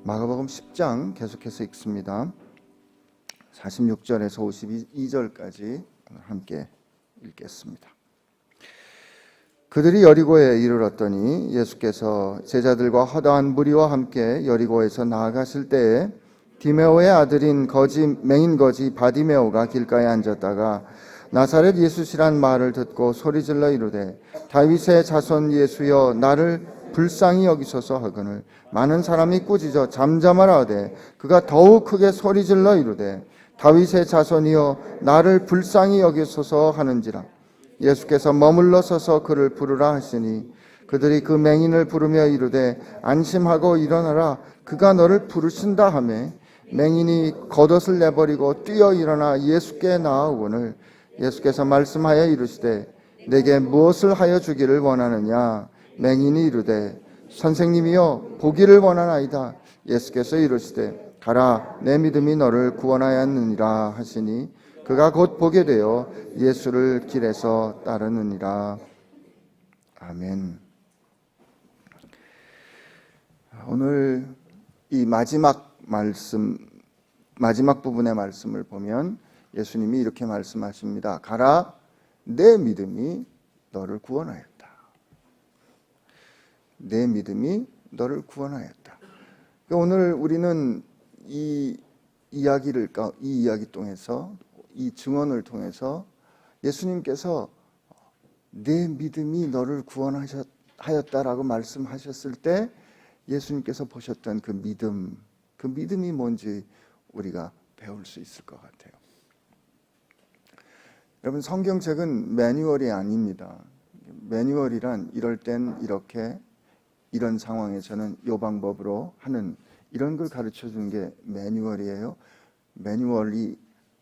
마가복음 10장 계속해서 읽습니다. 46절에서 52절까지 함께 읽겠습니다. 그들이 여리고에 이르렀더니 예수께서 제자들과 허다한 무리와 함께 여리고에서 나아가실 때에 디메오의 아들인 맹인 거지 바디메오가 길가에 앉았다가 나사렛 예수시란 말을 듣고 소리질러 이르되 다윗의 자손 예수여 나를 불쌍히 여기소서 하거늘 많은 사람이 꾸짖어 잠잠하라 하되 그가 더욱 크게 소리질러 이르되 다윗의 자손이여 나를 불쌍히 여기소서 하는지라. 예수께서 머물러 서서 그를 부르라 하시니 그들이 그 맹인을 부르며 이르되 안심하고 일어나라 그가 너를 부르신다 하매 맹인이 겉옷을 내버리고 뛰어 일어나 예수께 나아오거늘 예수께서 말씀하여 이르시되 내게 무엇을 하여 주기를 원하느냐. 맹인이 이르되 선생님이여 보기를 원하나이다. 예수께서 이르시되 가라 내 믿음이 너를 구원하였느니라 하시니 그가 곧 보게 되어 예수를 길에서 따르느니라. 아멘. 오늘 이 마지막 부분의 말씀을 보면 예수님이 이렇게 말씀하십니다. 가라 내 믿음이 너를 구원하였다. 내 믿음이 너를 구원하였다. 오늘 우리는 이 이야기 통해서 이 증언을 통해서 예수님께서 내 믿음이 너를 구원하였다라고 말씀하셨을 때 예수님께서 보셨던 그 믿음이 뭔지 우리가 배울 수 있을 것 같아요. 여러분 성경책은 매뉴얼이 아닙니다. 매뉴얼이란 이럴 땐 이렇게 이런 상황에서는 이 방법으로 하는 이런 걸 가르쳐 주는 게 매뉴얼이에요. 매뉴얼이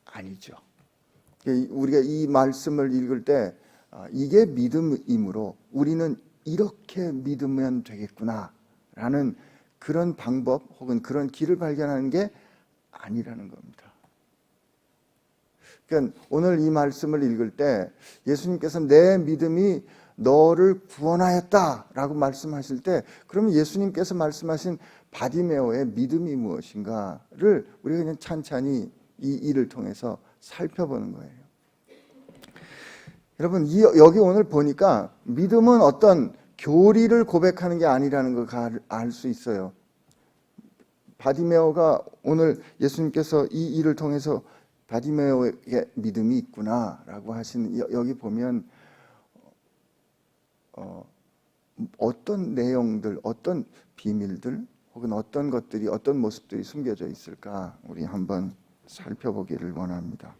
아니죠. 우리가 이 말씀을 읽을 때 이게 믿음이므로 우리는 이렇게 믿으면 되겠구나라는 그런 방법 혹은 그런 길을 발견하는 게 아니라는 겁니다. 그러니까 오늘 이 말씀을 읽을 때 예수님께서 내 믿음이 너를 구원하였다라고 말씀하실 때 그러면 예수님께서 말씀하신 바디메오의 믿음이 무엇인가를 우리가 그냥 찬찬히 이 일을 통해서 살펴보는 거예요. 여러분 여기 오늘 보니까 믿음은 어떤 교리를 고백하는 게 아니라는 걸 알 수 있어요. 바디메오가 오늘 예수님께서 이 일을 통해서 바디메오에게 믿음이 있구나라고 하시는 여기 보면 어떤 내용들, 어떤 비밀들 혹은 어떤 것들이 어떤 모습들이 숨겨져 있을까 우리 한번 살펴보기를 원합니다.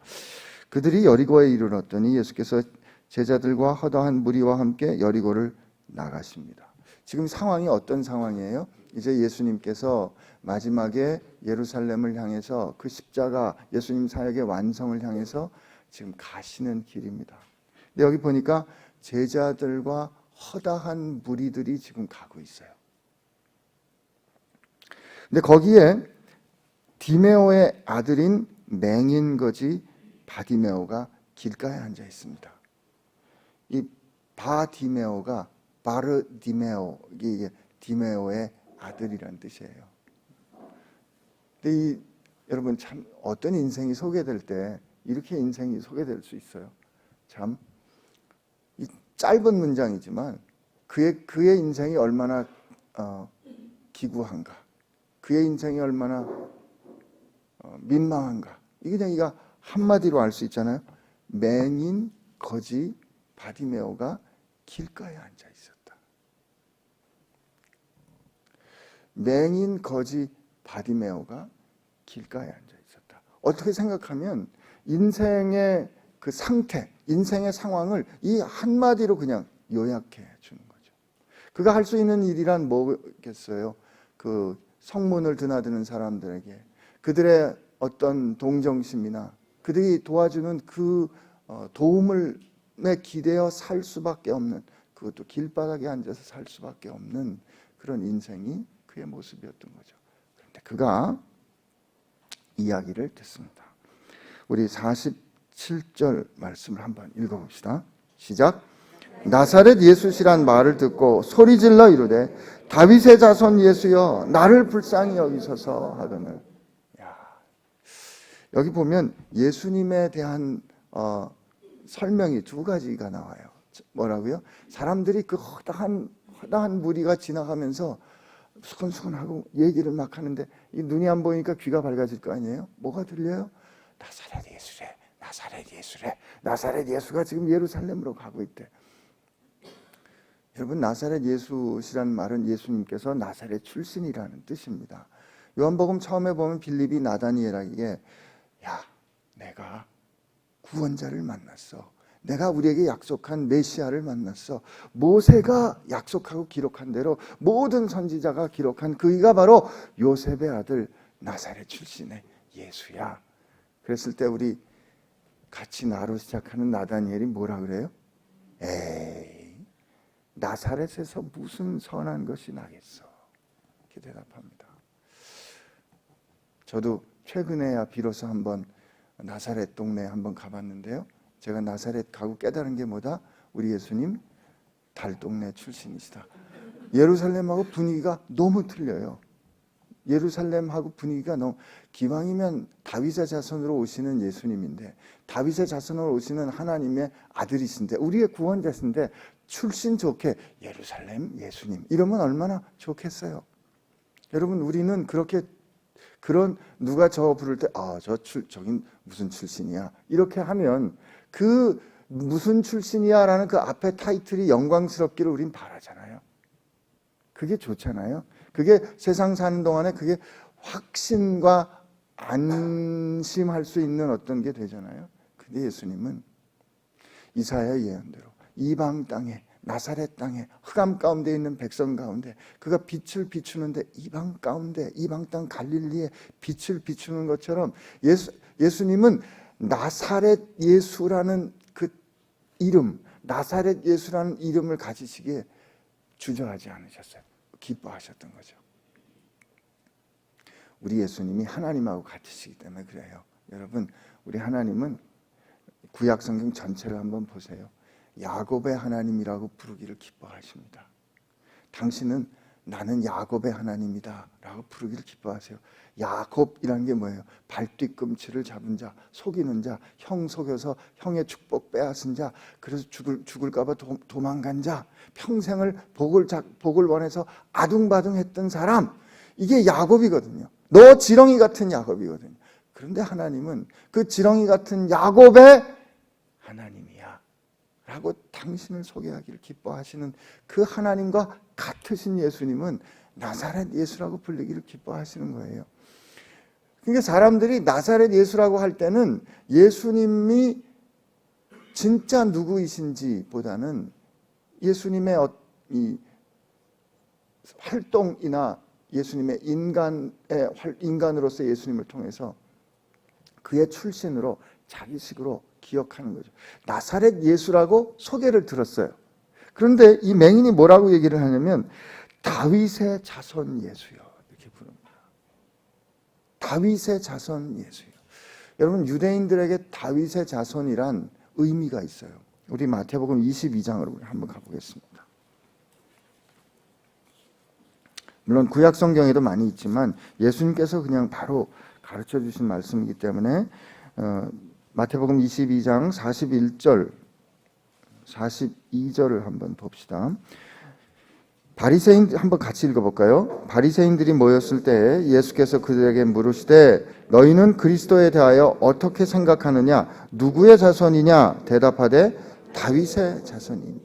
그들이 여리고에 이르렀더니 예수께서 제자들과 허다한 무리와 함께 여리고를 나가십니다. 지금 상황이 어떤 상황이에요? 이제 예수님께서 마지막에 예루살렘을 향해서 그 십자가 예수님 사역의 완성을 향해서 지금 가시는 길입니다. 근데 여기 보니까 제자들과 허다한 무리들이 지금 가고 있어요. 근데 거기에 디메오의 아들인 맹인 거지 바디메오가 길가에 앉아 있습니다. 이 바디메오가 바르디메오, 이게 디메오의 아들이란 뜻이에요. 근데 여러분 참 어떤 인생이 소개될 때 이렇게 인생이 소개될 수 있어요. 참 이 짧은 문장이지만 그의 인생이 얼마나 기구한가, 그의 인생이 얼마나 민망한가. 이게 그냥 이거 한마디로 알 수 있잖아요. 맹인 거지 바디메오가 길가에 앉아 있었다. 맹인 거지 바디메오가 길가에 앉아 있었다. 어떻게 생각하면 인생의 그 상태, 인생의 상황을 이 한마디로 그냥 요약해 주는 거죠. 그가 할 수 있는 일이란 뭐겠어요? 그 성문을 드나드는 사람들에게 그들의 어떤 동정심이나 그들이 도와주는 그 도움을 기대어 살 수밖에 없는, 그것도 길바닥에 앉아서 살 수밖에 없는 그런 인생이 그의 모습이었던 거죠. 그런데 그가 이야기를 듣습니다. 우리 47절 말씀을 한번 읽어봅시다. 시작. 나사렛 예수시란 말을 듣고 소리질러 이르되 다윗의 자손 예수여 나를 불쌍히 여기소서 하거늘. 여기 보면 예수님에 대한 설명이 두 가지가 나와요. 뭐라고요? 사람들이 그 허다한 무리가 지나가면서 수근수근하고 얘기를 막 하는데 이 눈이 안 보이니까 귀가 밝아질 거 아니에요? 뭐가 들려요? 나사렛 예수래, 나사렛 예수래, 나사렛 예수가 지금 예루살렘으로 가고 있대. 여러분, 나사렛 예수시라는 말은 예수님께서 나사렛 출신이라는 뜻입니다. 요한복음 처음에 보면 빌립이 나다니엘에게 야, 내가 구원자를 만났어. 내가 우리에게 약속한 메시아를 만났어. 모세가 약속하고 기록한 대로 모든 선지자가 기록한 그이가 바로 요셉의 아들 나사렛 출신의 예수야. 그랬을 때 우리 같이 나로 시작하는 나다니엘이 뭐라 그래요? 에이, 나사렛에서 무슨 선한 것이 나겠어? 이렇게 대답합니다. 저도 최근에야 비로소 한번 나사렛 동네에 한번 가봤는데요. 제가 나사렛 가고 깨달은 게 뭐다? 우리 예수님 달동네 출신이시다. 예루살렘하고 분위기가 너무 틀려요. 예루살렘하고 분위기가 너무, 기왕이면 다윗의 자손으로 오시는 예수님인데, 다윗의 자손으로 오시는 하나님의 아들이신데, 우리의 구원자신데 출신 좋게 예루살렘 예수님 이러면 얼마나 좋겠어요. 여러분, 우리는 그렇게 그런 누가 저 부를 때 저긴 무슨 출신이야 이렇게 하면 그 무슨 출신이야 라는 그 앞에 타이틀이 영광스럽기를 우린 바라잖아요. 그게 좋잖아요. 그게 세상 사는 동안에 그게 확신과 안심할 수 있는 어떤 게 되잖아요. 근데 예수님은 이사야 예언대로 이방 땅에, 나사렛 땅에, 흑암 가운데 있는 백성 가운데 그가 빛을 비추는데 이방 가운데, 이방 땅 갈릴리에 빛을 비추는 것처럼 예수님은 나사렛 예수라는 그 이름, 나사렛 예수라는 이름을 가지시기에 주저하지 않으셨어요. 기뻐하셨던 거죠. 우리 예수님이 하나님하고 같으시기 때문에 그래요. 여러분, 우리 하나님은 구약 성경 전체를 한번 보세요. 야곱의 하나님이라고 부르기를 기뻐하십니다. 당신은 나는 야곱의 하나님이다 라고 부르기를 기뻐하세요. 야곱이라는 게 뭐예요? 발뒤꿈치를 잡은 자, 속이는 자, 형 속여서 형의 축복 빼앗은 자, 그래서 죽을까 봐 도망간 자, 평생을 복을 원해서 아둥바둥했던 사람, 이게 야곱이거든요. 너 지렁이 같은 야곱이거든요. 그런데 하나님은 그 지렁이 같은 야곱의 하나님이야 라고 당신을 소개하기를 기뻐하시는 그 하나님과 같으신 예수님은 나사렛 예수라고 불리기를 기뻐하시는 거예요. 그러니까 사람들이 나사렛 예수라고 할 때는 예수님이 진짜 누구이신지 보다는 예수님의 이 활동이나 예수님의 인간으로서 예수님을 통해서 그의 출신으로 자기식으로 기억하는 거죠. 나사렛 예수라고 소개를 들었어요. 그런데 이 맹인이 뭐라고 얘기를 하냐면 다윗의 자손 예수요 이렇게 부릅니다. 다윗의 자손 예수요. 여러분, 유대인들에게 다윗의 자손이란 의미가 있어요. 우리 마태복음 22장으로 한번 가보겠습니다. 물론 구약 성경에도 많이 있지만 예수님께서 그냥 바로 가르쳐 주신 말씀이기 때문에 마태복음 22장 41절 42절을 한번 봅시다. 바리새인 한번 같이 읽어볼까요? 바리새인들이 모였을 때 예수께서 그들에게 물으시되 너희는 그리스도에 대하여 어떻게 생각하느냐? 누구의 자손이냐? 대답하되 다윗의 자손이니.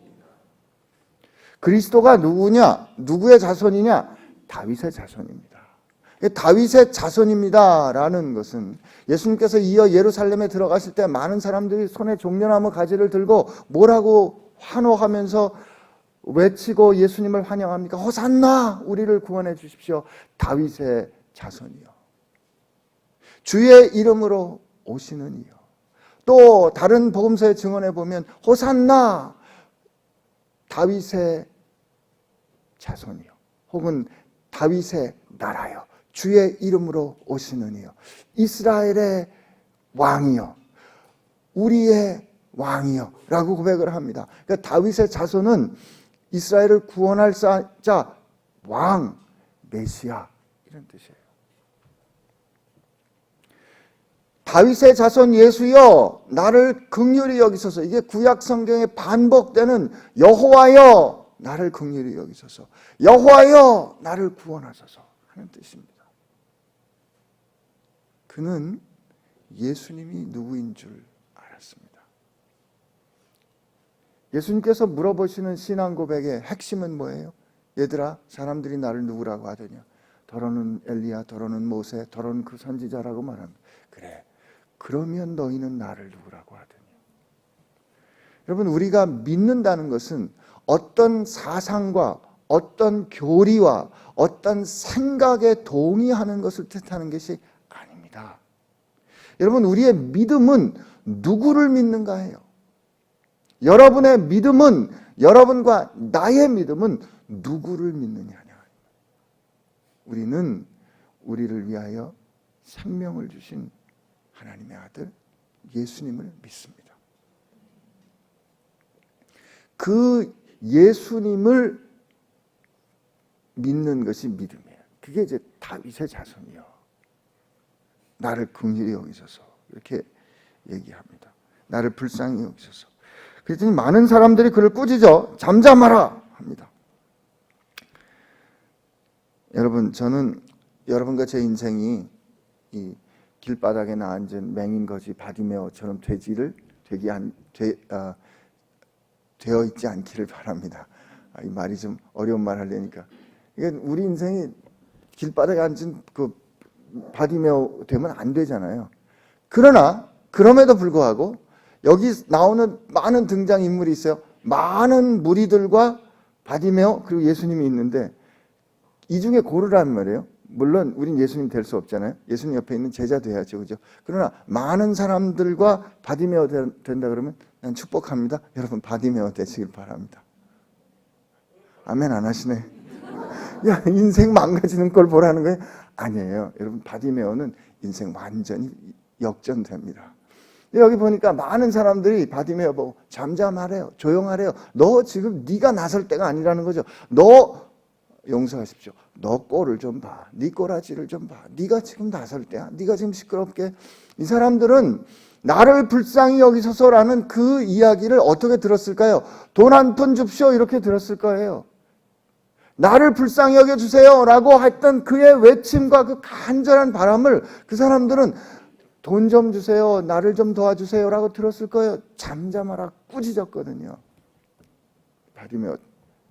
그리스도가 누구냐? 누구의 자손이냐? 다윗의 자손입니다. 다윗의 자손입니다라는 것은 예수님께서 이어 예루살렘에 들어가실 때 많은 사람들이 손에 종려나무 가지를 들고 뭐라고 환호하면서 외치고 예수님을 환영합니까? 호산나! 우리를 구원해 주십시오. 다윗의 자손이요. 주의 이름으로 오시는 이요. 또 다른 복음서의 증언에 보면 호산나! 다윗의 자손이요. 혹은 다윗의 나라요. 주의 이름으로 오시는 이요. 이스라엘의 왕이요. 우리의 왕이여 라고 고백을 합니다. 그러니까 다윗의 자손은 이스라엘을 구원할 자, 왕, 메시아 이런 뜻이에요. 다윗의 자손 예수여 나를 긍휼히 여기소서. 이게 구약 성경에 반복되는 여호와여 나를 긍휼히 여기소서, 여호와여 나를 구원하소서 하는 뜻입니다. 그는 예수님이 누구인 줄 알았습니다. 예수님께서 물어보시는 신앙 고백의 핵심은 뭐예요? 얘들아, 사람들이 나를 누구라고 하더냐? 더러는 엘리야, 더러는 모세, 더러는 그 선지자라고 말합니다. 그래, 그러면 너희는 나를 누구라고 하더냐? 여러분, 우리가 믿는다는 것은 어떤 사상과 어떤 교리와 어떤 생각에 동의하는 것을 뜻하는 것이 아닙니다. 여러분, 우리의 믿음은 누구를 믿는가예요. 여러분의 믿음은, 여러분과 나의 믿음은 누구를 믿느냐냐. 우리는 우리를 위하여 생명을 주신 하나님의 아들 예수님을 믿습니다. 그 예수님을 믿는 것이 믿음이에요. 그게 이제 다윗의 자손이요. 나를 긍휼히 여기소서 이렇게 얘기합니다. 나를 불쌍히 여기소서. 그랬더니 많은 사람들이 그를 꾸짖어 잠잠하라 합니다. 여러분, 저는 여러분과 제 인생이 이 길바닥에 앉은 맹인거지 바디메오처럼 되어 있지 않기를 바랍니다. 이 말이 좀 어려운 말 하려니까. 이게 우리 인생이 길바닥에 앉은 그 바디메오 되면 안 되잖아요. 그러나 그럼에도 불구하고 여기 나오는 많은 등장인물이 있어요. 많은 무리들과 바디메오 그리고 예수님이 있는데 이 중에 고르라는 말이에요. 물론 우린 예수님 될 수 없잖아요. 예수님 옆에 있는 제자 돼야죠, 그죠? 그러나 많은 사람들과 바디메오 된다 그러면 난 축복합니다. 여러분, 바디메오 되시길 바랍니다. 아멘 안 하시네. 야, 인생 망가지는 걸 보라는 거예요? 아니에요. 여러분, 바디메오는 인생 완전히 역전됩니다. 여기 보니까 많은 사람들이 바디메오 보고 잠잠하래요, 조용하래요. 너 지금 네가 나설 때가 아니라는 거죠. 너 용서하십시오. 너 꼴을 좀 봐. 네 꼬라지를 좀 봐. 네가 지금 나설 때야. 네가 지금 시끄럽게. 이 사람들은 나를 불쌍히 여기소서라는 그 이야기를 어떻게 들었을까요? 돈 한 푼 줍시오 이렇게 들었을 거예요. 나를 불쌍히 여겨주세요 라고 했던 그의 외침과 그 간절한 바람을 그 사람들은 돈 좀 주세요, 나를 좀 도와주세요 라고 들었을 거예요. 잠잠하라 꾸짖었거든요. 바디메오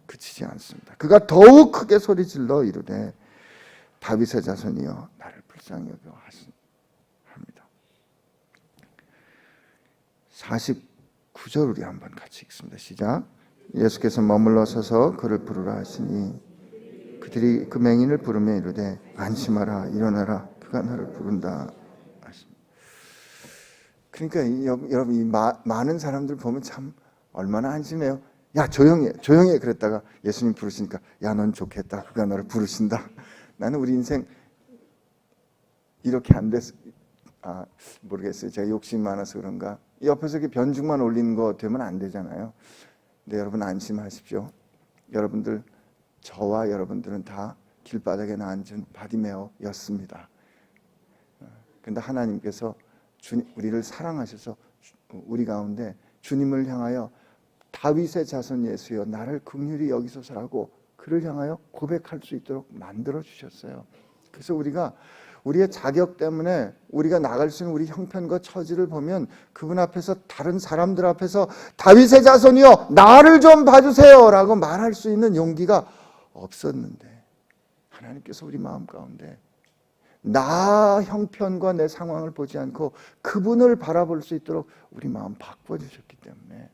그치지 않습니다. 그가 더욱 크게 소리질러 이르되 다윗의 자손이여 나를 불쌍히 여겨 합니다. 49절 우리 한번 같이 읽습니다. 시작. 예수께서 머물러 서서 그를 부르라 하시니 그들이 그 맹인을 부르며 이르되 안심하라 일어나라 그가 나를 부른다 하십니다. 그러니까 여러분 이 많은 사람들 보면 참 얼마나 안심해요. 야 조용히 해 그랬다가 예수님 부르시니까 야 넌 좋겠다 그가 너를 부르신다. 나는 우리 인생 이렇게 안 됐어. 모르겠어요. 제가 욕심이 많아서 그런가. 옆에서 이렇게 변죽만 올리는 거 되면 안 되잖아요. 근데 여러분 안심하십시오. 여러분들, 저와 여러분들은 다 길바닥에 앉은 바디메오였습니다. 근데 하나님께서 우리를 사랑하셔서 우리 가운데 주님을 향하여 다윗의 자손 예수여 나를 긍휼히 여기소서라고 그를 향하여 고백할 수 있도록 만들어 주셨어요. 그래서 우리가 우리의 자격 때문에 우리가 나갈 수 있는 우리 형편과 처지를 보면 그분 앞에서, 다른 사람들 앞에서 다윗의 자손이여 나를 좀 봐주세요 라고 말할 수 있는 용기가 없었는데 하나님께서 우리 마음 가운데 나 형편과 내 상황을 보지 않고 그분을 바라볼 수 있도록 우리 마음 바꿔주셨기 때문에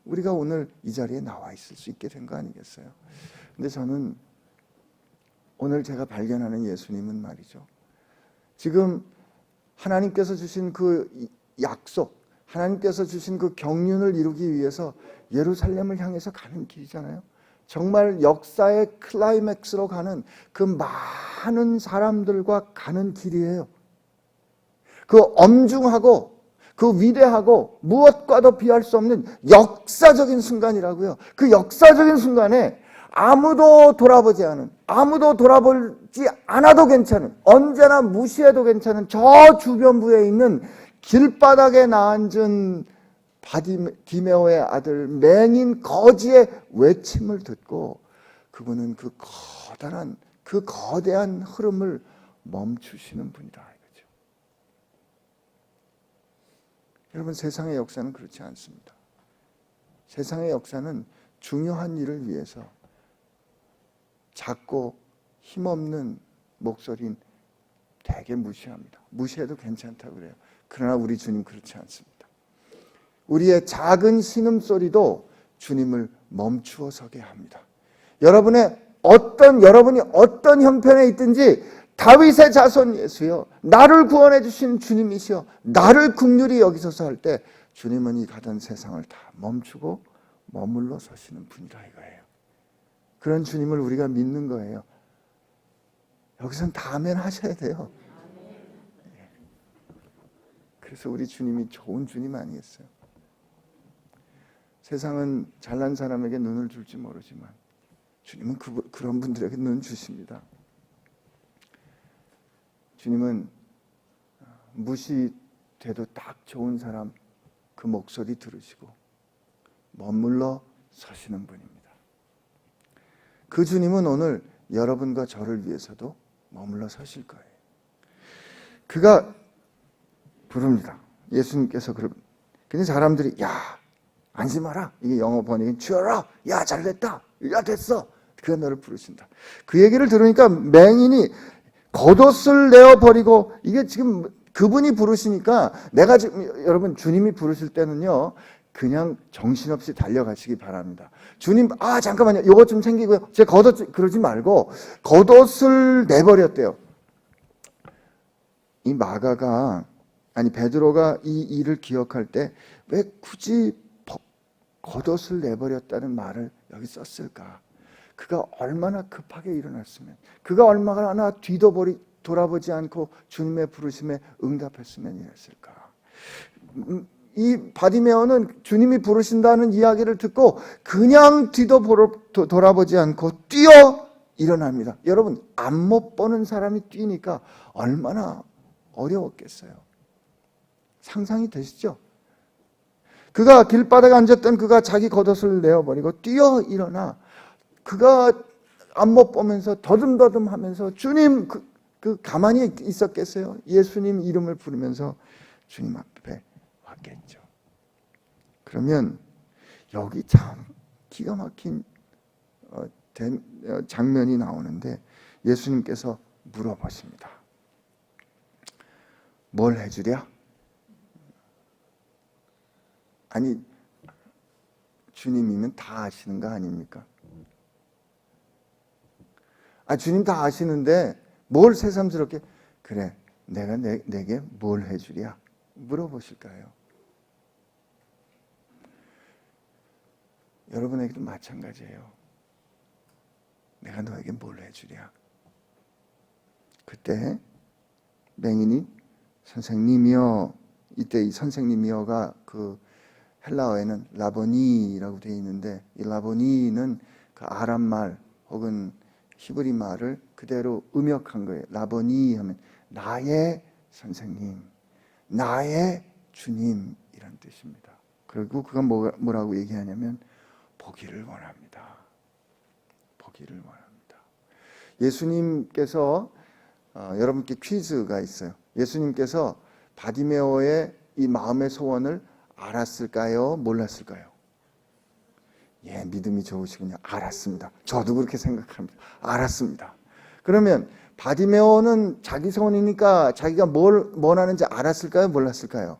우리가 오늘 이 자리에 나와 있을 수 있게 된 거 아니겠어요? 근데 저는 오늘 제가 발견하는 예수님은 말이죠, 지금 하나님께서 주신 그 약속, 하나님께서 주신 그 경륜을 이루기 위해서 예루살렘을 향해서 가는 길이잖아요. 정말 역사의 클라이맥스로 가는 그 많은 사람들과 가는 길이에요. 그 엄중하고 그 위대하고 무엇과도 비할 수 없는 역사적인 순간이라고요. 그 역사적인 순간에 아무도 돌아보지 않아도 괜찮은, 언제나 무시해도 괜찮은 저 주변부에 있는 길바닥에 나앉은 바디메오의 아들 맹인 거지의 외침을 듣고 그분은 그 거대한 흐름을 멈추시는 분이다 이거죠. 여러분, 세상의 역사는 그렇지 않습니다. 세상의 역사는 중요한 일을 위해서 작고 힘없는 목소리는 되게 무시합니다. 무시해도 괜찮다고 그래요. 그러나 우리 주님 그렇지 않습니다. 우리의 작은 신음소리도 주님을 멈추어 서게 합니다. 여러분이 어떤 형편에 있든지 다윗의 자손 예수여, 나를 구원해 주신 주님이시여, 나를 긍휼히 여기소서 할 때 주님은 이 가던 세상을 다 멈추고 머물러 서시는 분이다 이거예요. 그런 주님을 우리가 믿는 거예요. 여기서는 다 아멘 하셔야 돼요. 그래서 우리 주님이 좋은 주님 아니겠어요? 세상은 잘난 사람에게 눈을 줄지 모르지만 주님은 그런 분들에게 눈 주십니다. 주님은 무시돼도 딱 좋은 사람 그 목소리 들으시고 머물러 서시는 분입니다. 그 주님은 오늘 여러분과 저를 위해서도 머물러 서실 거예요. 그가 부릅니다. 예수님께서 근데 사람들이 야 안심하라, 이게 영어 번역은 주여라, 야 잘됐다, 야 됐어, 그가 너를 부르신다. 그 얘기를 들으니까 맹인이 겉옷을 내어버리고, 이게 지금 그분이 부르시니까, 내가 지금 여러분 주님이 부르실 때는요 그냥 정신없이 달려가시기 바랍니다. 주님 잠깐만요, 요것 좀 챙기고요, 제 겉옷, 그러지 말고 겉옷을 내버렸대요. 이 베드로가 이 일을 기억할 때 왜 굳이 겉옷을 내버렸다는 말을 여기 썼을까? 그가 얼마나 급하게 일어났으면, 그가 얼마나 돌아보지 않고 주님의 부르심에 응답했으면 이랬을까? 이 바디메오는 주님이 부르신다는 이야기를 듣고 그냥 돌아보지 않고 뛰어 일어납니다. 여러분, 앞못 보는 사람이 뛰니까 얼마나 어려웠겠어요. 상상이 되시죠? 그가 길바닥에 앉았던 그가 자기 겉옷을 내어버리고 뛰어 일어나, 그가 앞못 보면서 더듬더듬 하면서 주님 그 가만히 있었겠어요? 예수님 이름을 부르면서 주님 앞에 왔겠죠. 그러면 여기 참 기가 막힌 장면이 나오는데 예수님께서 물어보십니다. 뭘 해주랴? 아니, 주님이면 다 아시는 거 아닙니까? 주님 다 아시는데 뭘 새삼스럽게 그래, 내가 내게 뭘 해주랴? 물어보실까요? 여러분에게도 마찬가지예요. 내가 너에게 뭘 해주랴? 그때 맹인이 선생님이여, 이때 이 선생님이여가 그 헬라어에는 라보니라고 되어 있는데, 이 라보니는 그 아람말 혹은 히브리 말을 그대로 음역한 거예요. 라보니 하면 나의 선생님, 나의 주님 이란 뜻입니다. 그리고 그가 뭐라고 얘기하냐면 보기를 원합니다. 보기를 원합니다. 예수님께서 여러분께 퀴즈가 있어요. 예수님께서 바디메오의 이 마음의 소원을 알았을까요? 몰랐을까요? 믿음이 좋으시군요. 알았습니다. 저도 그렇게 생각합니다. 알았습니다. 그러면 바디메오는 자기 소원이니까 자기가 뭘 원하는지 알았을까요? 몰랐을까요?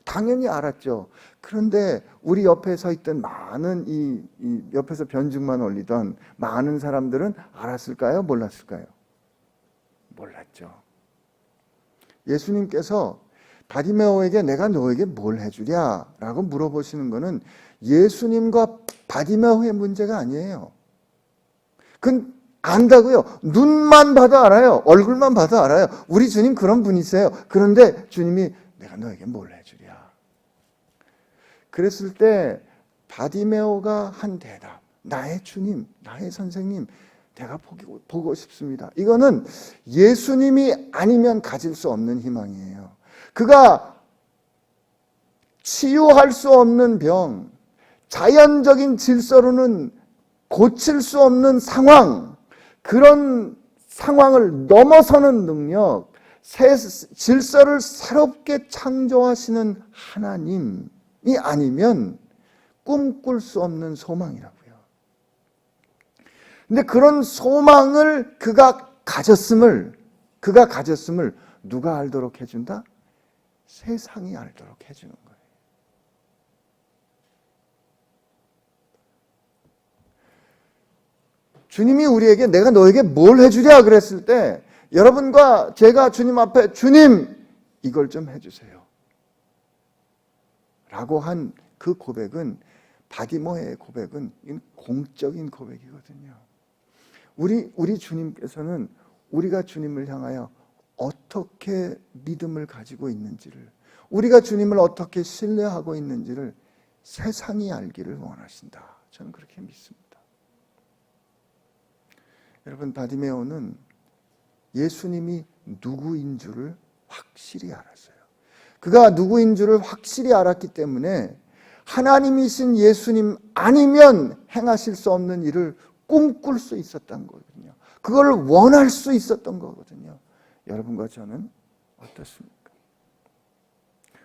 당연히 알았죠. 그런데 우리 옆에 서 있던 많은 이 옆에서 변죽만 올리던 많은 사람들은 알았을까요? 몰랐을까요? 몰랐죠. 예수님께서 바디메오에게 내가 너에게 뭘 해주랴? 라고 물어보시는 것은 예수님과 바디메오의 문제가 아니에요. 그건 안다고요. 눈만 봐도 알아요. 얼굴만 봐도 알아요. 우리 주님 그런 분이세요. 그런데 주님이 내가 너에게 뭘 해주랴. 그랬을 때 바디메오가 한 대답, 나의 주님, 나의 선생님, 내가 보고 싶습니다. 이거는 예수님이 아니면 가질 수 없는 희망이에요. 그가 치유할 수 없는 병, 자연적인 질서로는 고칠 수 없는 상황, 그런 상황을 넘어서는 능력, 질서를 새롭게 창조하시는 하나님이 아니면 꿈꿀 수 없는 소망이라고요. 근데 그런 소망을 그가 가졌음을 누가 알도록 해준다? 세상이 알도록 해주는 거예요. 주님이 우리에게 내가 너에게 뭘 해주랴 그랬을 때 여러분과 제가 주님 앞에 주님 이걸 좀 해주세요 라고 한 그 고백은, 바디메오의 고백은 공적인 고백이거든요. 우리 주님께서는 우리가 주님을 향하여 어떻게 믿음을 가지고 있는지를, 우리가 주님을 어떻게 신뢰하고 있는지를 세상이 알기를 원하신다. 저는 그렇게 믿습니다. 여러분, 바디메오는 예수님이 누구인 줄을 확실히 알았어요. 그가 누구인 줄을 확실히 알았기 때문에 하나님이신 예수님 아니면 행하실 수 없는 일을 꿈꿀 수 있었던 거거든요. 그걸 원할 수 있었던 거거든요. 여러분과 저는 어떻습니까?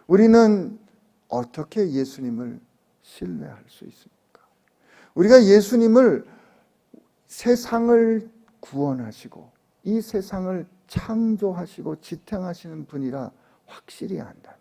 우리는 어떻게 예수님을 신뢰할 수 있습니까? 우리가 예수님을, 세상을 구원하시고 이 세상을 창조하시고 지탱하시는 분이라 확실히 안다면,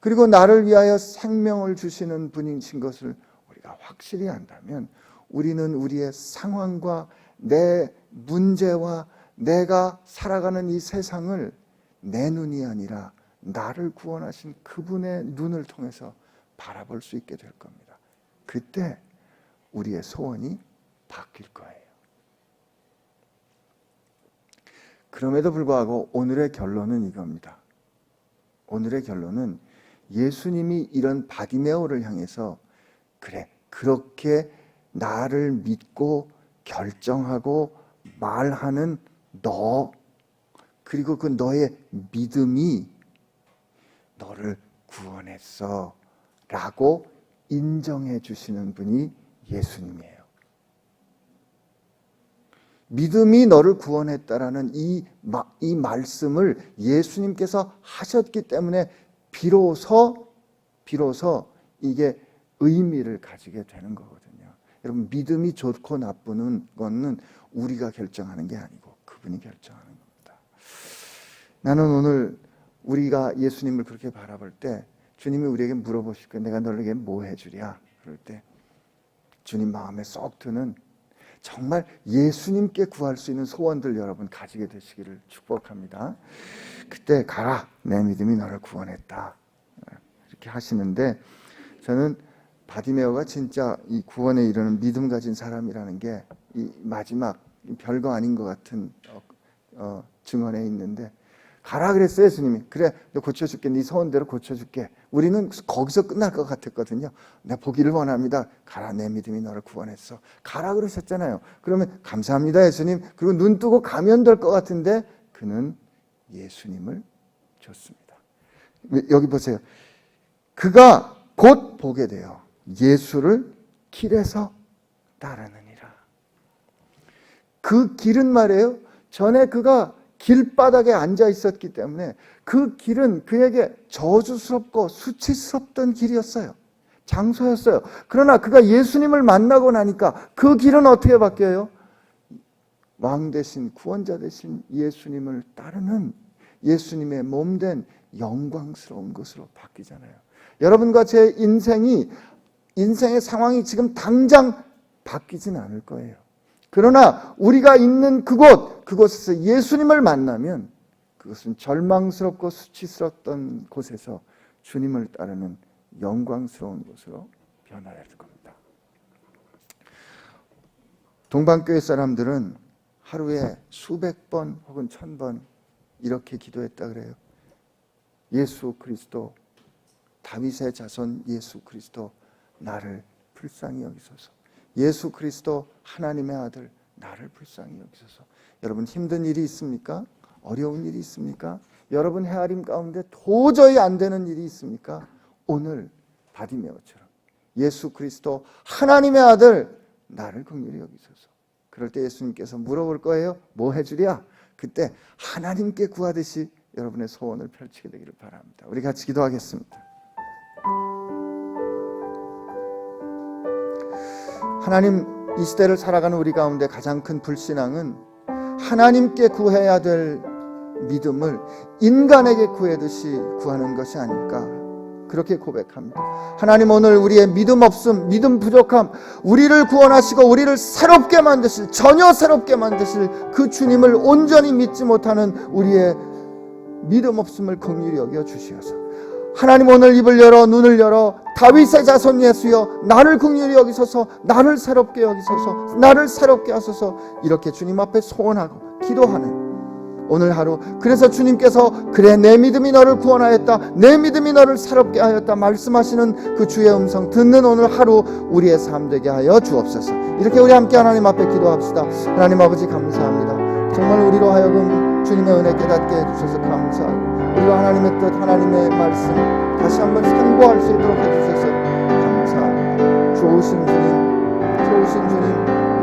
그리고 나를 위하여 생명을 주시는 분이신 것을 우리가 확실히 안다면, 우리는 우리의 상황과 내 문제와 내가 살아가는 이 세상을 내 눈이 아니라 나를 구원하신 그분의 눈을 통해서 바라볼 수 있게 될 겁니다. 그때 우리의 소원이 바뀔 거예요. 그럼에도 불구하고 오늘의 결론은 이겁니다. 오늘의 결론은 예수님이 이런 바디메오를 향해서 그래, 그렇게 나를 믿고 결정하고 말하는 너, 그리고 그 너의 믿음이 너를 구원했어 라고 인정해 주시는 분이 예수님이에요. 믿음이 너를 구원했다라는 이 말씀을 예수님께서 하셨기 때문에 비로소 이게 의미를 가지게 되는 거거든요. 여러분, 믿음이 좋고 나쁘는 거는 우리가 결정하는 게 아니고 그분이 결정하는 겁니다. 나는 오늘 우리가 예수님을 그렇게 바라볼 때 주님이 우리에게 물어보실 거예요. 내가 너에게 뭐 해주랴? 그럴 때 주님 마음에 쏙 드는, 정말 예수님께 구할 수 있는 소원들 여러분 가지게 되시기를 축복합니다. 그때 가라, 내 믿음이 너를 구원했다, 이렇게 하시는데, 저는 바디메오가 진짜 이 구원에 이르는 믿음 가진 사람이라는 게 이 마지막 별거 아닌 것 같은 증언에 있는데, 가라 그랬어요. 예수님이. 그래, 너 고쳐줄게. 네 소원대로 고쳐줄게. 우리는 거기서 끝날 것 같았거든요. 내가 보기를 원합니다. 가라, 내 믿음이 너를 구원했어. 가라 그러셨잖아요. 그러면 감사합니다 예수님. 그리고 눈 뜨고 가면 될 것 같은데 그는 예수님을 줬습니다. 여기 보세요. 그가 곧 보게 돼요. 예수를 길에서 따르느니라. 그 길은 말이에요, 전에 그가 길바닥에 앉아 있었기 때문에 그 길은 그에게 저주스럽고 수치스럽던 길이었어요. 장소였어요. 그러나 그가 예수님을 만나고 나니까 그 길은 어떻게 바뀌어요? 왕 대신, 구원자 대신 예수님을 따르는, 예수님의 몸된 영광스러운 것으로 바뀌잖아요. 여러분과 제 인생의 상황이 지금 당장 바뀌진 않을 거예요. 그러나 우리가 있는 그곳에서 예수님을 만나면 그것은 절망스럽고 수치스럽던 곳에서 주님을 따르는 영광스러운 곳으로 변화될 겁니다. 동방교회 사람들은 하루에 수백 번 혹은 1000번 이렇게 기도했다 그래요. 예수 그리스도, 다윗의 자손 예수 그리스도, 나를 불쌍히 여기소서. 예수 그리스도, 하나님의 아들, 나를 불쌍히 여기소서. 여러분, 힘든 일이 있습니까? 어려운 일이 있습니까? 여러분 헤아림 가운데 도저히 안 되는 일이 있습니까? 오늘 바디메오처럼 예수 그리스도, 하나님의 아들, 나를 긍휼히 여기소서. 그럴 때 예수님께서 물어볼 거예요. 뭐 해주랴? 그때 하나님께 구하듯이 여러분의 소원을 펼치게 되기를 바랍니다. 우리 같이 기도하겠습니다. 하나님, 이 시대를 살아가는 우리 가운데 가장 큰 불신앙은 하나님께 구해야 될 믿음을 인간에게 구하듯이 구하는 것이 아닐까, 그렇게 고백합니다. 하나님, 오늘 우리의 믿음 없음, 믿음 부족함, 우리를 구원하시고 우리를 새롭게 만드실, 전혀 새롭게 만드실 그 주님을 온전히 믿지 못하는 우리의 믿음 없음을 긍휼히 여겨 주시어서, 하나님, 오늘 입을 열어 눈을 열어 다윗의 자손 예수여, 나를 긍휼히 여기소서, 나를 새롭게 여기소서, 나를 새롭게 하소서, 이렇게 주님 앞에 소원하고 기도하는 오늘 하루, 그래서 주님께서 그래 내 믿음이 너를 구원하였다, 내 믿음이 너를 새롭게 하였다 말씀하시는 그 주의 음성 듣는 오늘 하루 우리의 삶 되게 하여 주옵소서. 이렇게 우리 함께 하나님 앞에 기도합시다. 하나님 아버지, 감사합니다. 정말 우리로 하여금 주님의 은혜 깨닫게 해주셔서 감사하고, 우리가 하나님의 뜻, 하나님의 말씀 다시 한번 상고할 수 있도록 해주셔서 감사합니다. 좋으신 주님,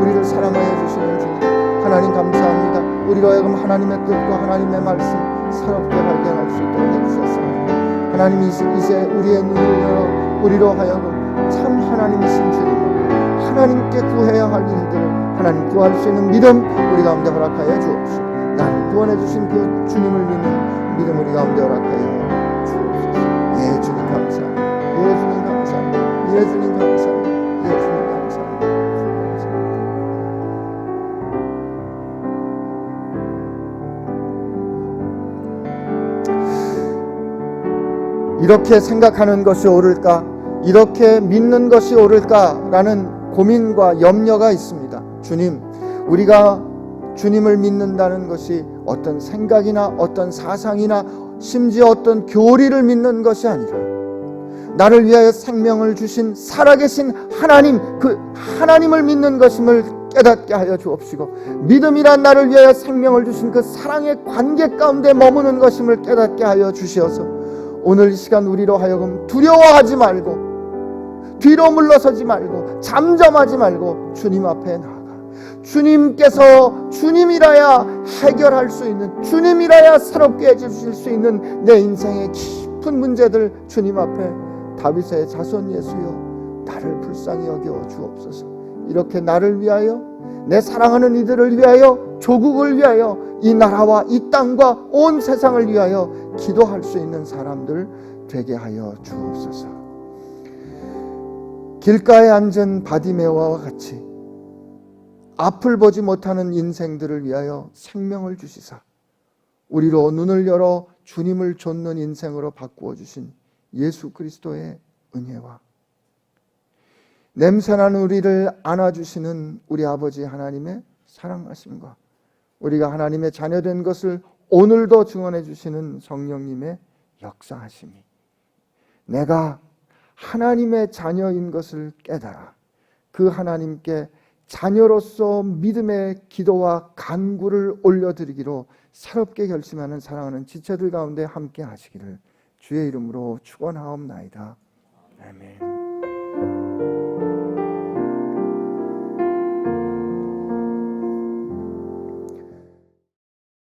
우리를 사랑하여 주시는 주님, 하나님 감사합니다. 우리로 하여금 하나님의 뜻과 하나님의 말씀 새롭게 발견할 수 있도록 해주셨습니다. 하나님, 이제 우리의 눈을 열어 우리로 하여금 참 하나님이신 주님을, 하나님께 구해야 할 일들을 하나님 구할 수 있는 믿음 우리 가운데 허락하여 주옵시고, 나를 구원해 주신 그 주님을 믿는 믿음 우리 가운데 허락하여 주옵소서. 예, 주님 감사합니다. 예, 주님 감사합니다. 예, 주님 감사합니다. 예, 주님 감사합니다. 이렇게 생각하는 것이 옳을까? 이렇게 믿는 것이 옳을까라는 고민과 염려가 있습니다. 주님, 우리가 주님을 믿는다는 것이 어떤 생각이나 어떤 사상이나 심지어 어떤 교리를 믿는 것이 아니라 나를 위하여 생명을 주신 살아계신 하나님, 그 하나님을 믿는 것임을 깨닫게 하여 주옵시고, 믿음이란 나를 위하여 생명을 주신 그 사랑의 관계 가운데 머무는 것임을 깨닫게 하여 주시어서, 오늘 이 시간 우리로 하여금 두려워하지 말고 뒤로 물러서지 말고 잠잠하지 말고 주님 앞에 나아가 주님께서 주님이라야 해결할 수 있는, 주님이라야 새롭게 해주실 수 있는 내 인생의 깊은 문제들 주님 앞에 다윗의 자손 예수여, 나를 불쌍히 여겨 주옵소서. 이렇게 나를 위하여, 내 사랑하는 이들을 위하여, 조국을 위하여, 이 나라와 이 땅과 온 세상을 위하여 기도할 수 있는 사람들 되게 하여 주옵소서. 길가에 앉은 바디메오와 같이 앞을 보지 못하는 인생들을 위하여 생명을 주시사 우리로 눈을 열어 주님을 좇는 인생으로 바꾸어 주신 예수 그리스도의 은혜와 냄새나는 우리를 안아주시는 우리 아버지 하나님의 사랑하심과 우리가 하나님의 자녀된 것을 오늘도 증언해 주시는 성령님의 역사하심이 내가 하나님의 자녀인 것을 깨달아 그 하나님께 자녀로서 믿음의 기도와 간구를 올려드리기로 새롭게 결심하는 사랑하는 지체들 가운데 함께 하시기를 주의 이름으로 축원하옵나이다. 아멘.